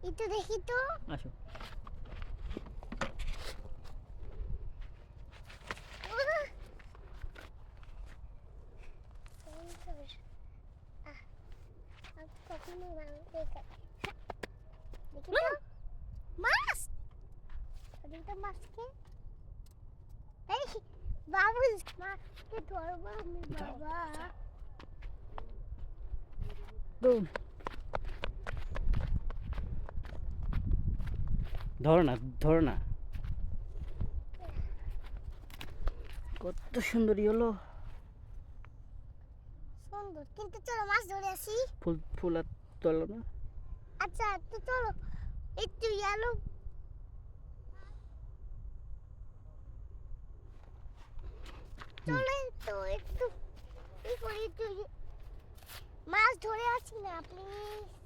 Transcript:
একটু দেখি তো। আসো। মাছ তো মাছকে এই বাবু মাছকে ধরবো আমি বাবা। ধরো না, ধরো না। কত সুন্দরী হলো। সুন্দর, কিন্তু চলো মাছ ধরে আসি। ফুল ফুল আর তোলো না। আচ্ছা তো চলো একটু ইয়েলো চলে তো একটু এই করি একটু মাছ ধরে আসি না প্লিজ।